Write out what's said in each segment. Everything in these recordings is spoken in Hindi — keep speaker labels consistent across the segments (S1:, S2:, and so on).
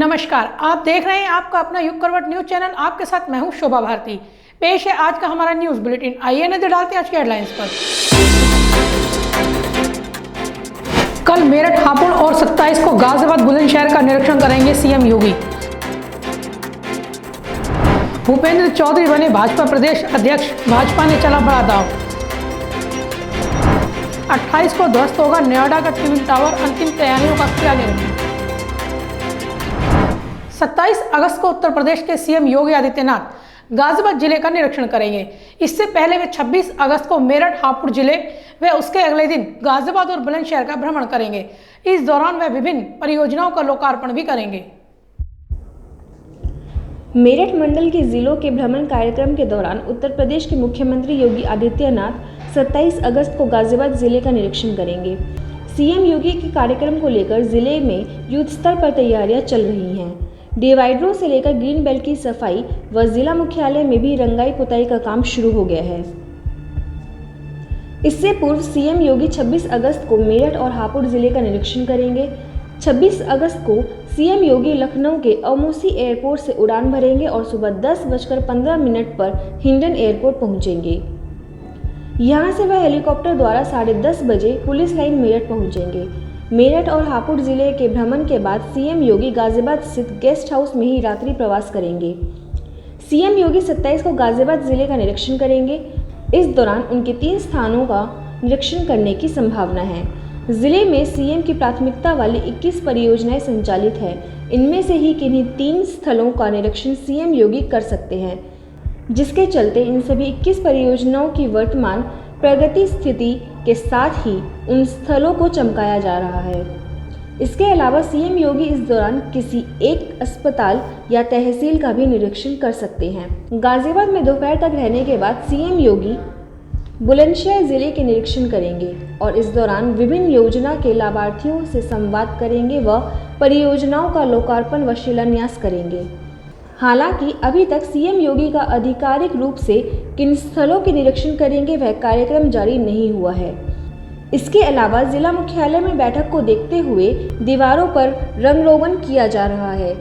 S1: नमस्कार, आप देख रहे हैं आपका अपना युग करवट न्यूज चैनल। आपके साथ मैं हूं शोभा भारती। पेश है आज का हमारा न्यूज बुलेटिन। आइए नजर डालते हैं आज के हेडलाइंस पर। कल मेरठ, हापुड़ और 27 को गाजियाबाद बुलंदशहर का निरीक्षण करेंगे सीएम योगी। भूपेंद्र चौधरी बने भाजपा प्रदेश अध्यक्ष, भाजपा ने चला बड़ा दांव। 28 को ध्वस्त होगा नोएडा का ट्विन टावर, अंतिम तैयारियों का किया निर्णय। 27 अगस्त को उत्तर प्रदेश के सीएम योगी आदित्यनाथ गाजियाबाद जिले का निरीक्षण करेंगे। इससे पहले वे 26 अगस्त को मेरठ, हापुड़ जिले व उसके अगले दिन गाजियाबाद और बुलंदशहर का भ्रमण करेंगे। इस दौरान वे विभिन्न परियोजनाओं का लोकार्पण भी करेंगे।
S2: मेरठ मंडल के जिलों के भ्रमण कार्यक्रम के दौरान उत्तर प्रदेश के मुख्यमंत्री योगी आदित्यनाथ 27 अगस्त को गाजियाबाद जिले का निरीक्षण करेंगे। सीएम योगी के कार्यक्रम को लेकर जिले में युद्ध स्तर पर तैयारियां चल रही हैं। डिवाइडरों से लेकर ग्रीन बेल्ट की सफाई व जिला मुख्यालय में भी रंगाई पुताई का काम शुरू हो गया है। इससे पूर्व सीएम योगी 26 अगस्त को मेरठ और हापुड़ जिले का निरीक्षण करेंगे। 26 अगस्त को सीएम योगी लखनऊ के अमौसी एयरपोर्ट से उड़ान भरेंगे और सुबह 10:15 पर हिंडन एयरपोर्ट पहुंचेंगे। यहां से वह हेलीकॉप्टर द्वारा 10:30 बजे पुलिस लाइन मेरठ पहुंचेंगे। मेरठ और हापुड़ जिले के भ्रमण के बाद सीएम योगी गाजियाबाद स्थित गेस्ट हाउस में ही रात्रि प्रवास करेंगे। सीएम योगी 27 को गाजियाबाद जिले का निरीक्षण करेंगे। इस दौरान उनके 3 स्थानों का निरीक्षण करने की संभावना है। जिले में सीएम की प्राथमिकता वाली 21 परियोजनाएं संचालित हैं। इनमें से ही किन्हीं 3 स्थलों का निरीक्षण सीएम योगी कर सकते हैं, जिसके चलते इन सभी 21 परियोजनाओं की वर्तमान प्रगति स्थिति के साथ ही उन स्थलों को चमकाया जा रहा है। इसके अलावा सीएम योगी इस दौरान किसी एक अस्पताल या तहसील का भी निरीक्षण कर सकते हैं। गाजियाबाद में दोपहर तक रहने के बाद सीएम योगी बुलंदशहर जिले के निरीक्षण करेंगे और इस दौरान विभिन्न योजना के लाभार्थियों से संवाद करेंगे व परियोजनाओं का लोकार्पण व शिलान्यास करेंगे। हालांकि अभी तक सीएम योगी का आधिकारिक रूप से किन स्थलों के निरीक्षण करेंगे वह कार्यक्रम जारी नहीं हुआ है। इसके अलावा जिला मुख्यालय में बैठक को देखते हुए दीवारों पर रंग रोगन किया जा रहा है,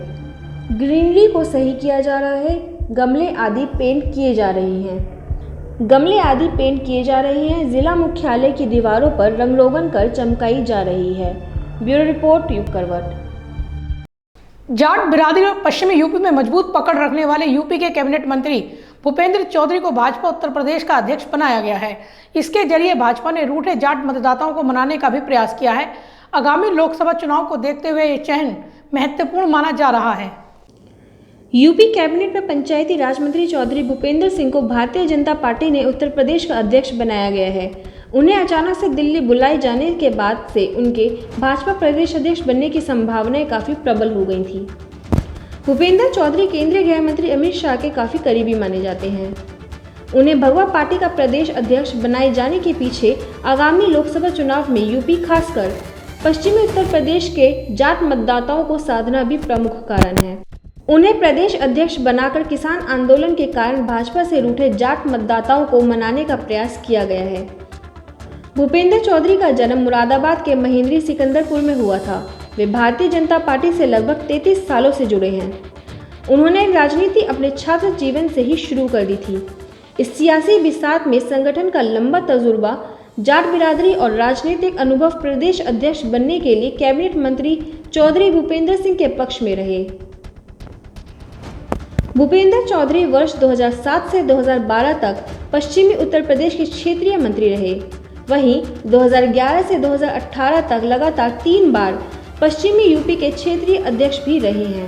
S2: ग्रीनरी को सही किया जा रहा है, गमले आदि पेंट किए जा रहे हैं। जिला मुख्यालय की दीवारों पर रंग रोगन कर चमकाई जा रही है। ब्यूरो रिपोर्ट, युग करवट।
S1: जाट बिरादरी और पश्चिमी यूपी में मजबूत पकड़ रखने वाले यूपी के कैबिनेट मंत्री भूपेंद्र चौधरी को भाजपा उत्तर प्रदेश का अध्यक्ष बनाया गया है। इसके जरिए भाजपा ने रूठे जाट मतदाताओं को मनाने का भी प्रयास किया है। आगामी लोकसभा चुनाव को देखते हुए ये चयन महत्वपूर्ण माना जा रहा है।
S2: यूपी कैबिनेट में पंचायती राज मंत्री चौधरी भूपेंद्र सिंह को भारतीय जनता पार्टी ने उत्तर प्रदेश का अध्यक्ष बनाया गया है। उन्हें अचानक से दिल्ली बुलाए जाने के बाद से उनके भाजपा प्रदेश अध्यक्ष बनने की संभावनाएं काफी प्रबल हो गई थी। भूपेंद्र चौधरी केंद्रीय गृह मंत्री अमित शाह के काफी करीबी माने जाते हैं। उन्हें भगवा पार्टी का प्रदेश अध्यक्ष बनाए जाने के पीछे आगामी लोकसभा चुनाव में यूपी, खासकर पश्चिमी उत्तर प्रदेश के जाट मतदाताओं को साधना भी प्रमुख कारण है। उन्हें प्रदेश अध्यक्ष बनाकर किसान आंदोलन के कारण भाजपा से रूठे जाट मतदाताओं को मनाने का प्रयास किया गया है। भूपेंद्र चौधरी का जन्म मुरादाबाद के महेंद्री सिकंदरपुर में हुआ था। वे भारतीय जनता पार्टी से लगभग 33 सालों से जुड़े हैं। उन्होंने राजनीति अपने छात्र जीवन से ही शुरू कर दी थी। इस सियासी बिसात में संगठन का लंबा तजुर्बा, जाट बिरादरी और राजनीतिक अनुभव प्रदेश अध्यक्ष बनने के लिए कैबिनेट मंत्री चौधरी भूपेंद्र सिंह के पक्ष में रहे। भूपेंद्र चौधरी वर्ष 2007 से 2012 तक पश्चिमी उत्तर प्रदेश के क्षेत्रीय मंत्री रहे। वहीं 2011 से 2018 तक लगातार 3 बार पश्चिमी यूपी के क्षेत्रीय अध्यक्ष भी रहे हैं।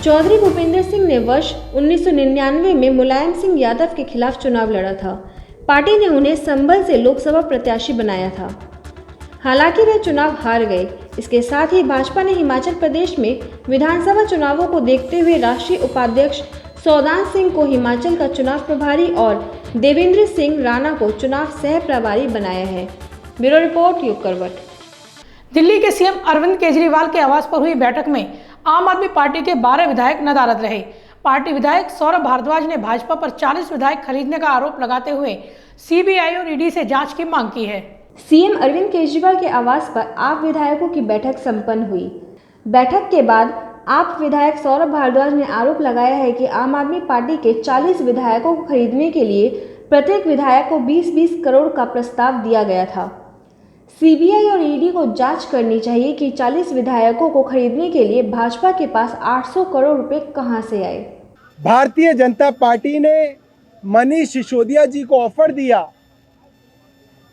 S2: चौधरी भूपेंद्र सिंह ने वर्ष 1999 में मुलायम सिंह यादव के खिलाफ चुनाव लड़ा था। पार्टी ने उन्हें संभल से लोकसभा प्रत्याशी बनाया था। हालांकि वे चुनाव हार गए। इसके साथ ही भाजपा ने हिमाचल प्रदेश में विधानसभा चुनावों को देखते हुए राष्ट्रीय उपाध्यक्ष सौदान सिंह को हिमाचल का चुनाव प्रभारी और देवेंद्र सिंह राणा को चुनाव सह प्रभारी बनाया है। ब्यूरो रिपोर्ट, युग करवट।
S1: दिल्ली के सीएम अरविंद केजरीवाल के आवास पर हुई बैठक में आम आदमी पार्टी के 12 विधायक नदारद रहे। पार्टी विधायक सौरभ भारद्वाज ने भाजपा पर 40 विधायक खरीदने का आरोप लगाते हुए सीबीआई और ईडी से जांच की मांग की है।
S2: सीएम अरविंद केजरीवाल के आवास पर आप विधायकों की बैठक संपन्न हुई। बैठक के बाद आप विधायक सौरभ भारद्वाज ने आरोप लगाया है कि आम आदमी पार्टी के 40 विधायकों को खरीदने के लिए प्रत्येक विधायक को 20-20 करोड़ का प्रस्ताव दिया गया था। सीबीआई और ईडी को जांच करनी चाहिए कि 40 विधायकों को खरीदने के लिए भाजपा के पास 800 करोड़ रुपए कहां से आए।
S3: भारतीय जनता पार्टी ने मनीष सिसोदिया जी को ऑफर दिया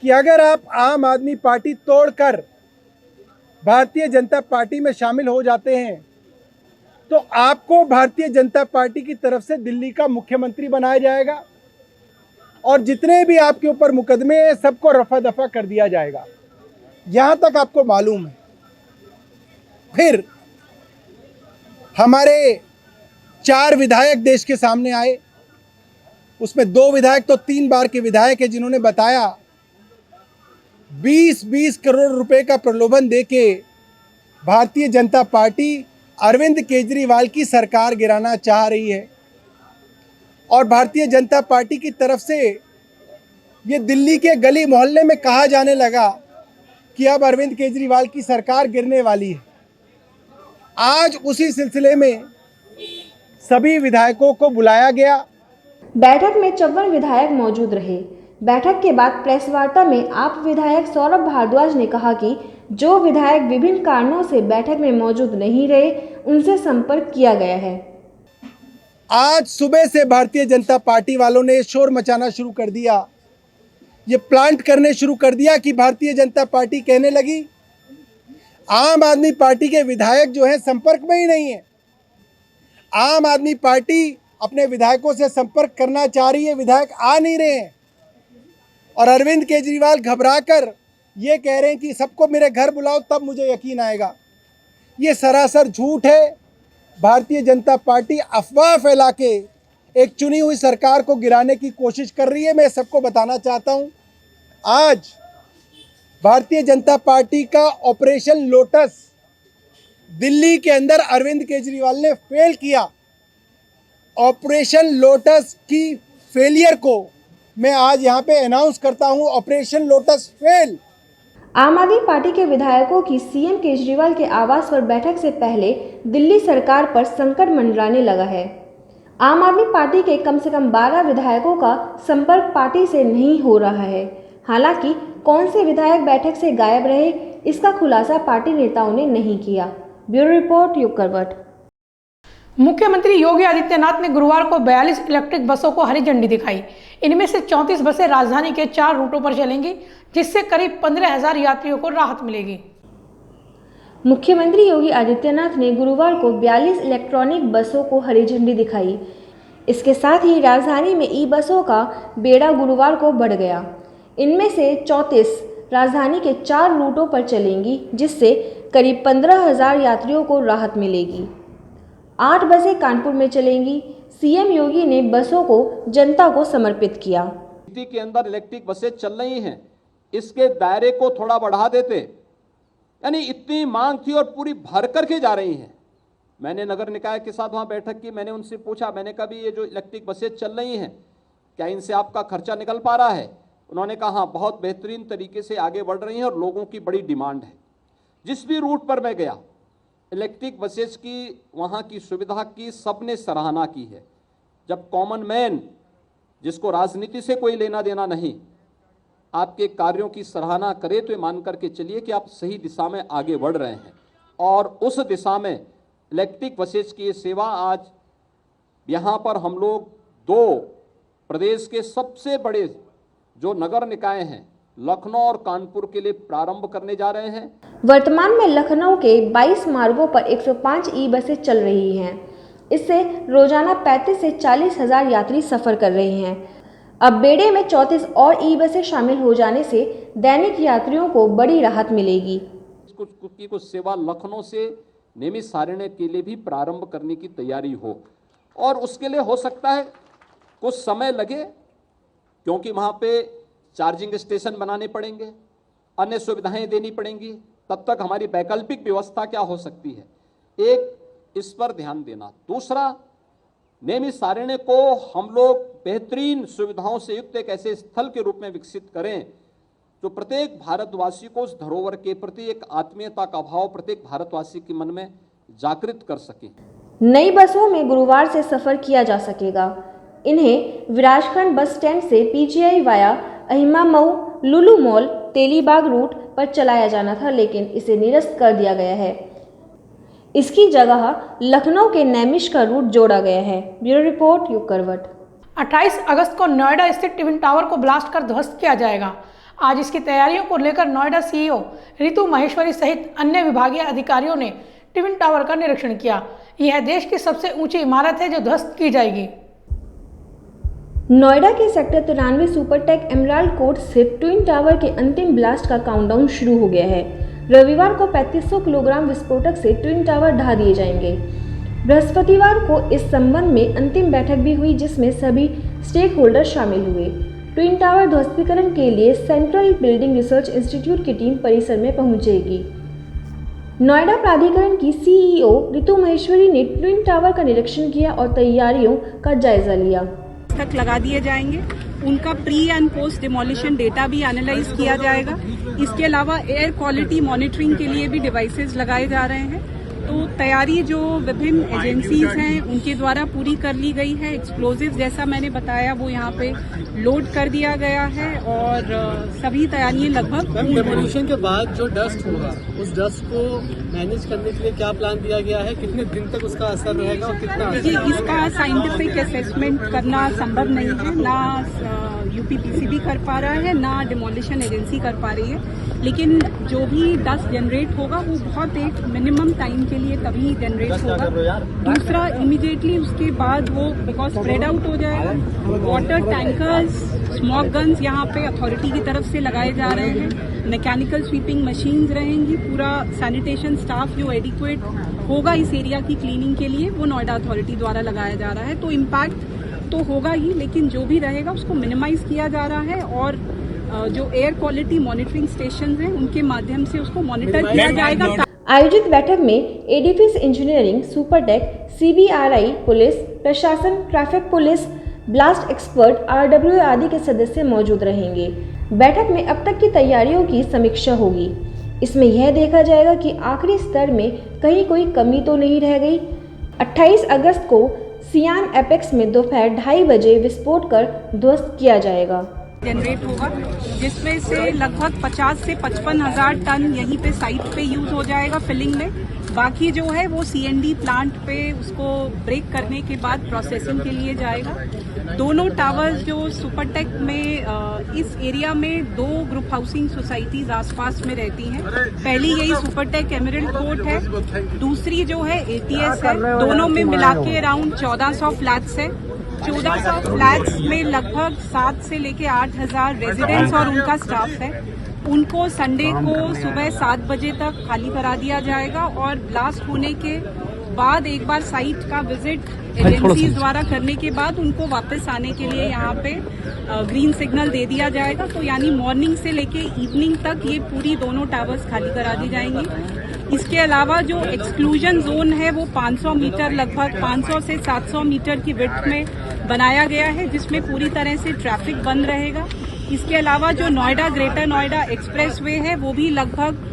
S3: कि अगर आप आम आदमी पार्टी तोड़कर भारतीय जनता पार्टी में शामिल हो जाते हैं तो आपको भारतीय जनता पार्टी की तरफ से दिल्ली का मुख्यमंत्री बनाया जाएगा और जितने भी आपके ऊपर मुकदमे हैं सबको रफा दफा कर दिया जाएगा। यहाँ तक आपको मालूम है। फिर हमारे 4 विधायक देश के सामने आए, उसमें 2 विधायक तो 3 बार के विधायक हैं जिन्होंने बताया 20-20 करोड़ रुपए का प्रलोभन देके भारतीय जनता पार्टी अरविंद केजरीवाल की सरकार गिराना चाह रही है और भारतीय जनता पार्टी की तरफ से ये दिल्ली के गली मोहल्ले में कहा जाने लगा कि अब अरविंद केजरीवाल की सरकार गिरने वाली है। आज उसी सिलसिले में सभी विधायकों को बुलाया गया।
S2: बैठक में 54 विधायक मौजूद रहे। बैठक के बाद प्रेस वार्ता में आप विधायक सौरभ भारद्वाज ने कहा कि जो विधायक विभिन्न कारणों से बैठक में मौजूद नहीं रहे उनसे संपर्क किया गया है।
S3: आज सुबह से भारतीय जनता पार्टी वालों ने शोर मचाना शुरू कर दिया, ये प्लांट करने शुरू कर दिया कि भारतीय जनता पार्टी कहने लगी आम आदमी पार्टी के विधायक जो हैं संपर्क में ही नहीं है। आम आदमी पार्टी अपने विधायकों से संपर्क करना चाह रही है, विधायक आ नहीं रहे हैं और अरविंद केजरीवाल घबराकर ये कह रहे हैं कि सबको मेरे घर बुलाओ तब मुझे यकीन आएगा। ये सरासर झूठ है। भारतीय जनता पार्टी अफवाह फैला के एक चुनी हुई सरकार को गिराने की कोशिश कर रही है। मैं सबको बताना चाहता हूं, आज भारतीय जनता पार्टी का ऑपरेशन लोटस दिल्ली के अंदर अरविंद केजरीवाल ने फेल किया। ऑपरेशन लोटस की फेलियर को मैं आज यहां पे अनाउंस करता हूं, ऑपरेशन लोटस फेल।
S2: आम आदमी पार्टी के विधायकों की सीएम केजरीवाल के आवास पर बैठक से पहले दिल्ली सरकार पर संकट मंडराने लगा है। आम आदमी पार्टी के कम से कम 12 विधायकों का संपर्क पार्टी से नहीं हो रहा है। हालांकि कौन से विधायक बैठक से गायब रहे इसका खुलासा पार्टी नेताओं ने नहीं किया। ब्यूरो रिपोर्ट युग करवट।
S1: मुख्यमंत्री योगी आदित्यनाथ ने गुरुवार को 42 इलेक्ट्रिक बसों को हरी झंडी दिखाई। इनमें से 34 बसें राजधानी के 4 रूटों पर चलेंगी, जिससे करीब 15,000 यात्रियों को राहत मिलेगी।
S2: मुख्यमंत्री योगी आदित्यनाथ ने गुरुवार को 42 इलेक्ट्रॉनिक बसों को हरी झंडी दिखाई। इसके साथ ही राजधानी में ई बसों का बेड़ा गुरुवार को बढ़ गया। इनमें से 34 राजधानी के 4 रूटों पर चलेंगी, जिससे करीब 15,000 यात्रियों को राहत मिलेगी। 8 बसें कानपुर में चलेंगी। सीएम योगी ने बसों को जनता को समर्पित किया।
S4: सिटी के अंदर इलेक्ट्रिक बसें चल रही हैं, इसके दायरे को थोड़ा बढ़ा देते, यानी इतनी मांग थी और पूरी भर करके जा रही हैं। मैंने नगर निकाय के साथ वहां बैठक की, मैंने उनसे पूछा, मैंने कहा भी ये जो इलेक्ट्रिक बसें चल रही हैं क्या इनसे आपका खर्चा निकल पा रहा है? उन्होंने कहा हाँ, बहुत बेहतरीन तरीके से आगे बढ़ रही हैं और लोगों की बड़ी डिमांड है। जिस भी रूट पर मैं गया इलेक्ट्रिक बसेस की वहाँ की सुविधा की सबने सराहना की है। जब कॉमन मैन, जिसको राजनीति से कोई लेना देना नहीं, आपके कार्यों की सराहना करे तो ये मान करके चलिए कि आप सही दिशा में आगे बढ़ रहे हैं। और उस दिशा में इलेक्ट्रिक बसेस की ये सेवा आज यहाँ पर हम लोग 2 प्रदेश के सबसे बड़े जो नगर निकाय हैं, लखनऊ और कानपुर के लिए प्रारंभ करने जा रहे हैं।
S2: वर्तमान में लखनऊ के 22 मार्गों पर 105 ई बसें चल रही हैं। इससे रोजाना 35 से 40 हज़ार यात्री सफर कर रहे हैं। अब बेड़े में 34 और ई बसें शामिल हो जाने से दैनिक यात्रियों को बड़ी राहत मिलेगी।
S4: कुछ सेवा लखनऊ से नेमित सारण्य के लिए भी प्रारंभ करने की तैयारी हो, और उसके लिए हो सकता है कुछ समय लगे, क्योंकि वहाँ पे चार्जिंग स्टेशन बनाने पड़ेंगे, अन्य सुविधाएं देनी पड़ेंगी। तब तक हमारी वैकल्पिक व्यवस्था क्या हो सकती है, एक इस पर ध्यान देना। दूसरा, नेमित सारण्य को हम लोग बेहतरीन सुविधाओं से युक्त एक ऐसे स्थल के रूप में विकसित करें जो प्रत्येक भारतवासी को उस धरोहर के प्रति एक आत्मीयता का भाव प्रत्येक भारतवासी के मन में जागृत कर सकें।
S2: नई बसों में गुरुवार से सफर किया जा सकेगा। इन्हें विराजखंड बस स्टैंड से पीजीआई वाया अहिमा मऊ, लुलु मॉल, तेलीबाग रूट पर चलाया जाना था, लेकिन इसे निरस्त कर दिया गया है। इसकी जगह लखनऊ के नैमिष का रूट जोड़ा गया है। ब्यूरो रिपोर्ट, युग करवट।
S1: 28 अगस्त को नोएडा स्थित ट्विन टावर को ब्लास्ट कर ध्वस्त किया जाएगा। आज इसकी तैयारियों को लेकर नोएडा सीईओ रितु महेश्वरी सहित अन्य विभागीय अधिकारियों ने ट्विन टावर का निरीक्षण किया। यह देश की सबसे ऊंची इमारत है जो ध्वस्त की जाएगी।
S2: नोएडा के सेक्टर 93 सुपरटेक एमराल्ड कोर्ट स्थित ट्विन टावर के अंतिम ब्लास्ट का काउंटडाउन शुरू हो गया है। रविवार को 3500 किलोग्राम विस्फोटक से ट्विन टावर ढा दिए जाएंगे। बृहस्पतिवार को इस संबंध में अंतिम बैठक भी हुई, जिसमें सभी स्टेक होल्डर शामिल हुए। ट्विन टावर ध्वस्तीकरण के लिए सेंट्रल बिल्डिंग रिसर्च इंस्टीट्यूट की टीम परिसर में पहुंचेगी। नोएडा प्राधिकरण की सीईओ रितु महेश्वरी ने ट्विन टावर का निरीक्षण किया और तैयारियों का जायजा लिया।
S5: तक लगा दिए जाएंगे, उनका pre and post demolition data भी एनालाइज किया जाएगा। इसके अलावा एयर क्वालिटी मॉनिटरिंग के लिए भी डिवाइसेस लगाए जा रहे हैं। तो तैयारी जो विभिन्न एजेंसीज हैं उनके द्वारा पूरी कर ली गई है। एक्सप्लोजिव जैसा मैंने बताया वो यहाँ पे लोड कर दिया गया है और सभी तैयारियां लगभग
S6: डेमोलिशन के बाद जो डस्ट होगा उस डस्ट को मैनेज करने के लिए क्या प्लान दिया गया है, कितने दिन तक उसका असर रहेगा और कितना?
S5: देखिए, इसका साइंटिफिक असेसमेंट करना संभव नहीं है, ना यूपीपीसीबी कर पा रहा है ना डिमोलिशन एजेंसी कर पा रही है। लेकिन जो भी डस्ट जनरेट होगा वो बहुत एक मिनिमम टाइम के लिए तभी जनरेट होगा। दूसरा, इमीडिएटली उसके बाद वो बिकॉज स्प्रेड आउट हो जाएगा। वाटर टैंकर्स, स्मॉक गन्स यहाँ पे अथॉरिटी की तरफ से लगाए जा रहे हैं। मैकेनिकल स्वीपिंग मशीन्स रहेंगी। पूरा सैनिटेशन स्टाफ जो एडिक्वेट होगा इस एरिया की क्लीनिंग के लिए वो नोएडा अथॉरिटी द्वारा लगाया जा रहा है। तो इम्पैक्ट तो होगा ही, लेकिन जो भी रहेगा उसको मिनिमाइज किया जा रहा है और जो एयर क्वालिटी मॉनिटरिंग स्टेशन हैं उनके माध्यम से उसको मॉनिटर किया जाएगा।
S2: आयोजित बैठक में Edifice engineering, Supertech, CBRI, police प्रशासन, traffic police, blast expert, RW आदि के सदस्य मौजूद रहेंगे। बैठक में अब तक की तैयारियों की समीक्षा होगी। इसमें यह देखा जाएगा कि आखिरी स्तर में कहीं कोई कमी तो नहीं रह गई। 28 अगस्त को सियान एपेक्स में दोपहर 2:30 बजे विस्फोट कर ध्वस्त किया जाएगा।
S5: जनरेट होगा, जिसमें से लगभग 50 से 55 हजार टन यहीं पे साइट पे यूज हो जाएगा फिलिंग में। बाकी जो है वो सीएनडी प्लांट पे उसको ब्रेक करने के बाद प्रोसेसिंग के लिए जाएगा। दोनों टावर्स जो सुपरटेक में इस एरिया में 2 ग्रुप हाउसिंग सोसाइटीज आसपास में रहती हैं। पहली यही सुपरटेक एमराल्ड कोर्ट है, दूसरी जो है एटीएस है। दोनों में मिला के अराउंड 1400 फ्लैट्स है। 1400 फ्लैट्स में लगभग 7 से लेके 8,000 रेजिडेंट्स और उनका स्टाफ है। उनको संडे को सुबह 7 बजे तक खाली करा दिया जाएगा और ब्लास्ट होने के बाद एक बार साइट का विजिट एजेंसीज द्वारा करने के बाद उनको वापस आने के लिए यहाँ पे ग्रीन सिग्नल दे दिया जाएगा। तो यानी मॉर्निंग से लेके इवनिंग तक ये पूरी दोनों टावर्स खाली करा दी जाएंगी। इसके अलावा जो एक्सक्लूजन जोन है वो 500 मीटर, लगभग 500 से 700 मीटर की विड्थ में बनाया गया है, जिसमें पूरी तरह से ट्रैफिक बंद रहेगा। इसके अलावा जो नोएडा ग्रेटर नोएडा एक्सप्रेसवे है वो भी लगभग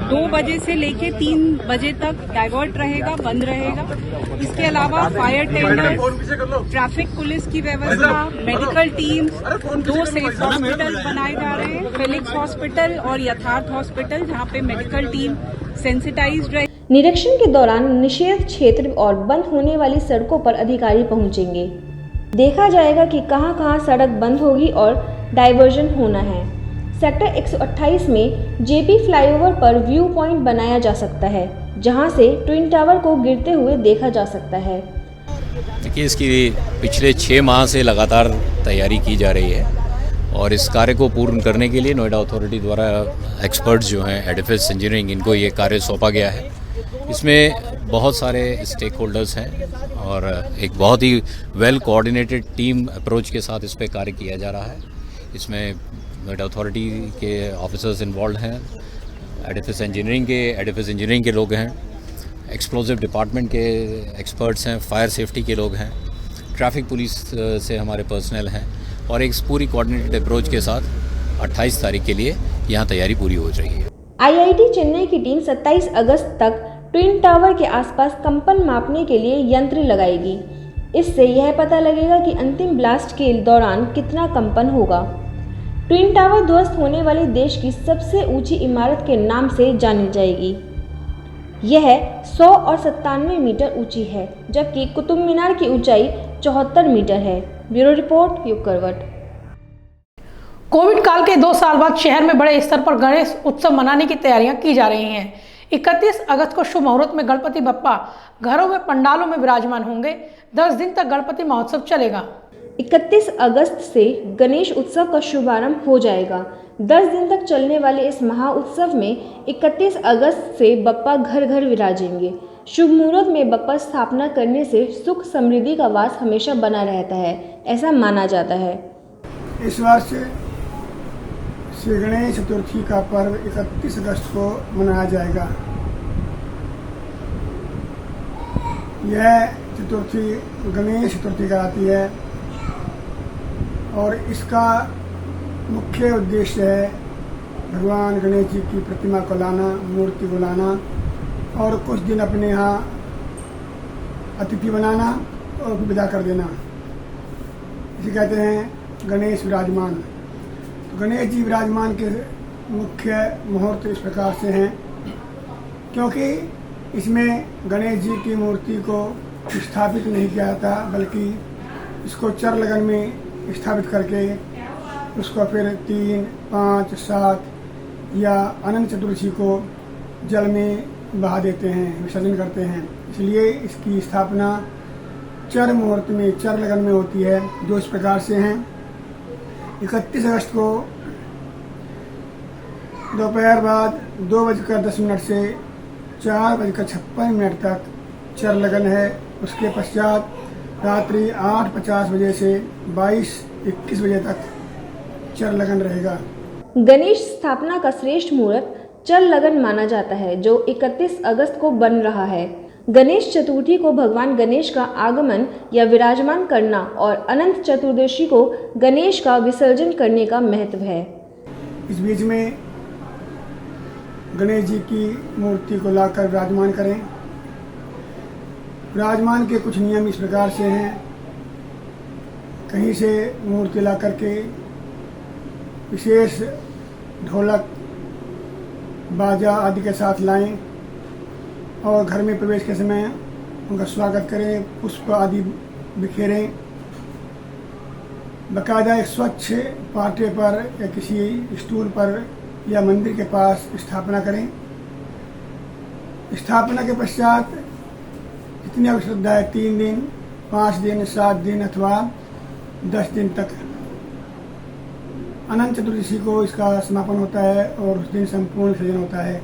S5: 2 बजे से लेके 3 बजे तक डाइवर्ट रहेगा, बंद रहेगा। इसके अलावा फायर टेंडर्स, ट्रैफिक पुलिस की व्यवस्था, मेडिकल टीम्स, 2 सेफ हॉस्पिटल बनाए जा रहे हैं, फिलिक्स हॉस्पिटल और यथार्थ हॉस्पिटल, जहां पे मेडिकल टीम सेंसिटाइज्ड रहे।
S2: निरीक्षण के दौरान निषेध क्षेत्र और बंद होने वाली सड़कों पर अधिकारी पहुंचेंगे। देखा जाएगा कि कहां-कहां सड़क बंद होगी और डाइवर्जन होना है। सेक्टर 128 में जेपी फ्लाईओवर पर व्यू पॉइंट बनाया जा सकता है, जहां से ट्विन टावर को गिरते हुए देखा जा सकता है।
S7: देखिए, इसकी पिछले 6 माह से लगातार तैयारी की जा रही है और इस कार्य को पूर्ण करने के लिए नोएडा अथॉरिटी द्वारा एक्सपर्ट्स जो हैं एडिफिस इंजीनियरिंग, इनको ये कार्य सौंपा गया है। इसमें बहुत सारे स्टेक होल्डर्स हैं और एक बहुत ही वेल कोऑर्डिनेटेड टीम अप्रोच के साथ इस पर कार्य किया जा रहा है। इसमें नोएडा अथॉरिटी के ऑफिसर्स इन्वॉल्व हैं, एडिफिस इंजीनियरिंग के लोग हैं, एक्सप्लोजिव डिपार्टमेंट के एक्सपर्ट्स हैं, फायर सेफ्टी के लोग हैं, ट्रैफिक पुलिस से हमारे पर्सनल हैं और एक पूरी कोऑर्डिनेटेड अप्रोच के साथ 28 तारीख के लिए यहाँ तैयारी पूरी हो रही है।
S2: आईआईटी चेन्नई की टीम 27 अगस्त तक ट्विन टावर के आसपास कंपन मापने के लिए यंत्र लगाएगी। इससे यह पता लगेगा कि अंतिम ब्लास्ट के दौरान कितना कंपन होगा। ट्विन टावर ध्वस्त होने वाली देश की सबसे ऊंची इमारत के नाम से जानी जाएगी। यह 100 और 97 मीटर ऊंची है, जबकि कुतुब मीनार की ऊंचाई 74 मीटर है। ब्यूरो रिपोर्ट, युग करवट।
S1: कोविड काल के 2 साल बाद शहर में बड़े स्तर पर गणेश उत्सव मनाने की तैयारियां की जा रही हैं। 31 अगस्त को शुभ मुहूर्त में गणपति बप्पा घरों में पंडालों में विराजमान होंगे। 10 दिन तक गणपति महोत्सव चलेगा।
S2: 31 अगस्त से गणेश उत्सव का शुभारंभ हो जाएगा। 10 दिन तक चलने वाले इस महा उत्सव में 31 अगस्त से बप्पा घर घर विराजेंगे। शुभ मुहूर्त में बप्पा स्थापना करने से सुख समृद्धि का वास हमेशा बना रहता है, ऐसा माना जाता है।
S8: इस वर्ष श्री गणेश चतुर्थी का पर्व 31 अगस्त को मनाया जाएगा। यह चतुर्थी गणेश चतुर्थी कहलाती है और इसका मुख्य उद्देश्य है भगवान गणेश जी की प्रतिमा को लाना, मूर्ति को लाना और कुछ दिन अपने यहाँ अतिथि बनाना और विदा कर देना। इसे कहते हैं गणेश विराजमान। तो गणेश जी विराजमान के मुख्य मुहूर्त इस प्रकार से हैं, क्योंकि इसमें गणेश जी की मूर्ति को स्थापित नहीं किया जाता, बल्कि इसको चर लगन में स्थापित करके उसको फिर 3, 5, 7 या अनंत चतुर्थी को जल में बहा देते हैं, विसर्जन करते हैं। इसलिए इसकी स्थापना चर मुहूर्त में, चर लगन में होती है, जो इस प्रकार से हैं। 31 अगस्त को दोपहर बाद 2:10 से 4:56 तक चर लगन है। उसके पश्चात रात्रि 8:50 बजे से 22:21 बजे तक चर लगन रहेगा।
S2: गणेश स्थापना का श्रेष्ठ मुहूर्त चर लगन माना जाता है, जो 31 अगस्त को बन रहा है। गणेश चतुर्थी को भगवान गणेश का आगमन या विराजमान करना और अनंत चतुर्दशी को गणेश का विसर्जन करने का महत्व है।
S8: इस बीच में गणेश जी की मूर्ति को लाकर विराजमान करें। विराजमान के कुछ नियम इस प्रकार से हैं। कहीं से मूर्ति ला करके विशेष ढोलक, बाजा आदि के साथ लाएं और घर में प्रवेश के समय उनका स्वागत करें, पुष्प आदि बिखेरें। बाकायदा एक स्वच्छ पाटे पर या किसी स्टूल पर या मंदिर के पास स्थापना करें। स्थापना के पश्चात जितनी आवश्यक श्रद्धा है 3 दिन, 5 दिन, 7 दिन अथवा 10 दिन तक अनंत चतुर्दशी को इसका समापन होता है और उस दिन संपूर्ण विसर्जन होता है।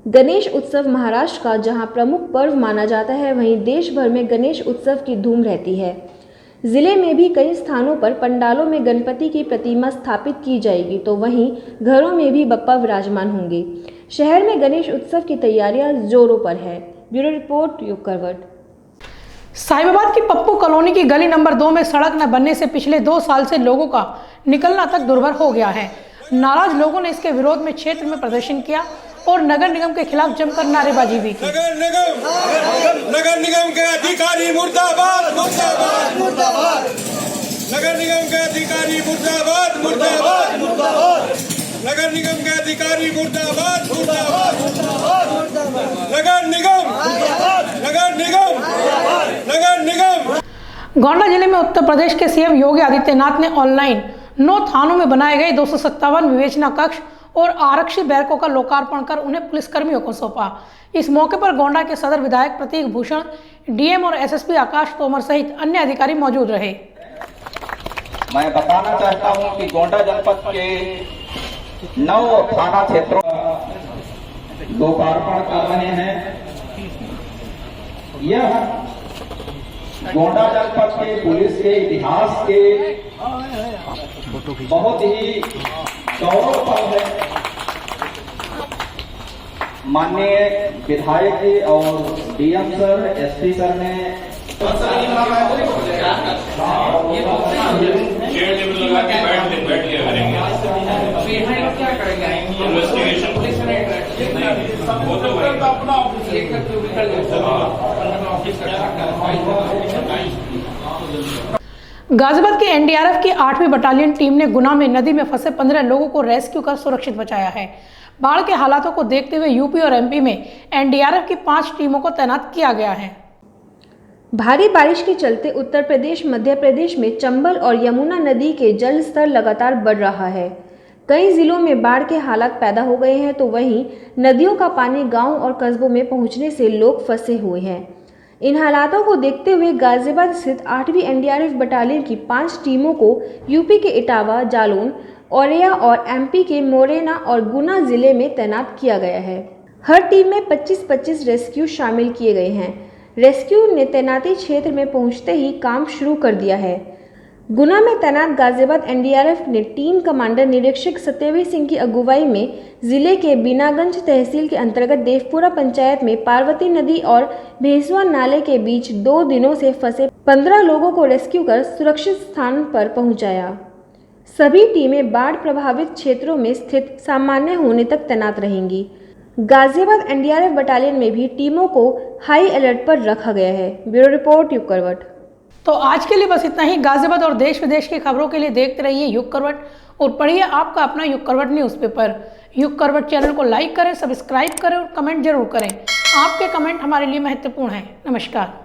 S2: गणेश उत्सव महाराष्ट्र का जहां प्रमुख पर्व माना जाता है, वहीं देश भर में गणेश उत्सव की धूम रहती है। जिले में भी कई स्थानों पर पंडालों में गणपति की प्रतिमा स्थापित की जाएगी, तो वहीं घरों में भी बप्पा विराजमान होंगे। शहर में गणेश उत्सव की तैयारियां जोरों पर है। ब्यूरो रिपोर्ट, युग करवट।
S1: साहिबाबाद की पप्पू कॉलोनी की गली नंबर 2 में सड़क न बनने से पिछले 2 साल से लोगों का निकलना तक दुर्भर हो गया है। नाराज लोगों ने इसके विरोध में क्षेत्र में प्रदर्शन किया और नगर निगम के खिलाफ जमकर नारेबाजी भी की।
S3: नगर निगम के अधिकारी मुर्दाबाद, मुर्दाबाद, मुर्दाबाद। नगर निगम के अधिकारी मुर्दाबाद, मुर्दाबाद, मुर्दाबाद। नगर निगम के अधिकारी मुर्दाबाद, मुर्दाबाद, मुर्दाबाद। नगर निगम, नगर निगम, नगर निगम।
S1: गोंडा जिले में उत्तर प्रदेश के सीएम योगी आदित्यनाथ ने ऑनलाइन 9 थानों में बनाए गए 257 विवेचना कक्ष और आरक्षी बैरकों का लोकार्पण कर उन्हें पुलिसकर्मियों को सौंपा। इस मौके पर गोंडा के सदर विधायक प्रतीक भूषण, डीएम और एसएसपी आकाश तोमर सहित अन्य अधिकारी मौजूद रहे।
S9: मैं बताना चाहता हूं कि गोंडा जनपद के 9 थाना क्षेत्रों लोकार्पण कर रहे हैं। यह गोंडा जनपद के पुलिस के इतिहास के बहुत ही गौरव पल है। माननीय विधायक जी और डीएम सर, एसपी सर ने
S10: अपना
S1: गाजियाबाद की एनडीआरएफ की 8वीं बटालियन टीम ने गुना में नदी में फंसे 15 लोगों को रेस्क्यू कर सुरक्षित बचाया है। बाढ़ के हालातों को देखते हुए यूपी और एमपी में एनडीआरएफ की 5 टीमों को तैनात किया गया है।
S2: भारी बारिश के चलते उत्तर प्रदेश, मध्य प्रदेश में चंबल और यमुना नदी के जल स्तर लगातार बढ़ रहा है। कई जिलों में बाढ़ के हालात पैदा हो गए हैं, तो वहीं नदियों का पानी गांव और कस्बों में पहुंचने से लोग फंसे हुए हैं। इन हालातों को देखते हुए गाजियाबाद स्थित 8वीं एनडीआरएफ बटालियन की 5 टीमों को यूपी के इटावा, जालौन, औरैया और एमपी के मोरेना और गुना जिले में तैनात किया गया है। हर टीम में 25-25 रेस्क्यू शामिल किए गए हैं। रेस्क्यू ने तैनाती क्षेत्र में पहुंचते ही काम शुरू कर दिया है। गुना में तैनात गाजियाबाद एनडीआरएफ ने टीम कमांडर निरीक्षक सत्यवीर सिंह की अगुवाई में जिले के बीनागंज तहसील के अंतर्गत देवपुरा पंचायत में पार्वती नदी और भेसवा नाले के बीच 2 दिनों से फंसे 15 लोगों को रेस्क्यू कर सुरक्षित स्थान पर पहुंचाया। सभी टीमें बाढ़ प्रभावित क्षेत्रों में स्थित सामान्य होने तक तैनात रहेंगी। गाजियाबाद एनडीआरएफ बटालियन में भी टीमों को हाई अलर्ट पर रखा गया है। ब्यूरो रिपोर्ट, युग करवट।
S1: तो आज के लिए बस इतना ही। गाजियाबाद और देश विदेश की खबरों के लिए देखते रहिए युग करवट और पढ़िए आपका अपना युग करवट न्यूज़पेपर। युग करवट चैनल को लाइक करें, सब्सक्राइब करें और कमेंट जरूर करें। आपके कमेंट हमारे लिए महत्वपूर्ण हैं। नमस्कार।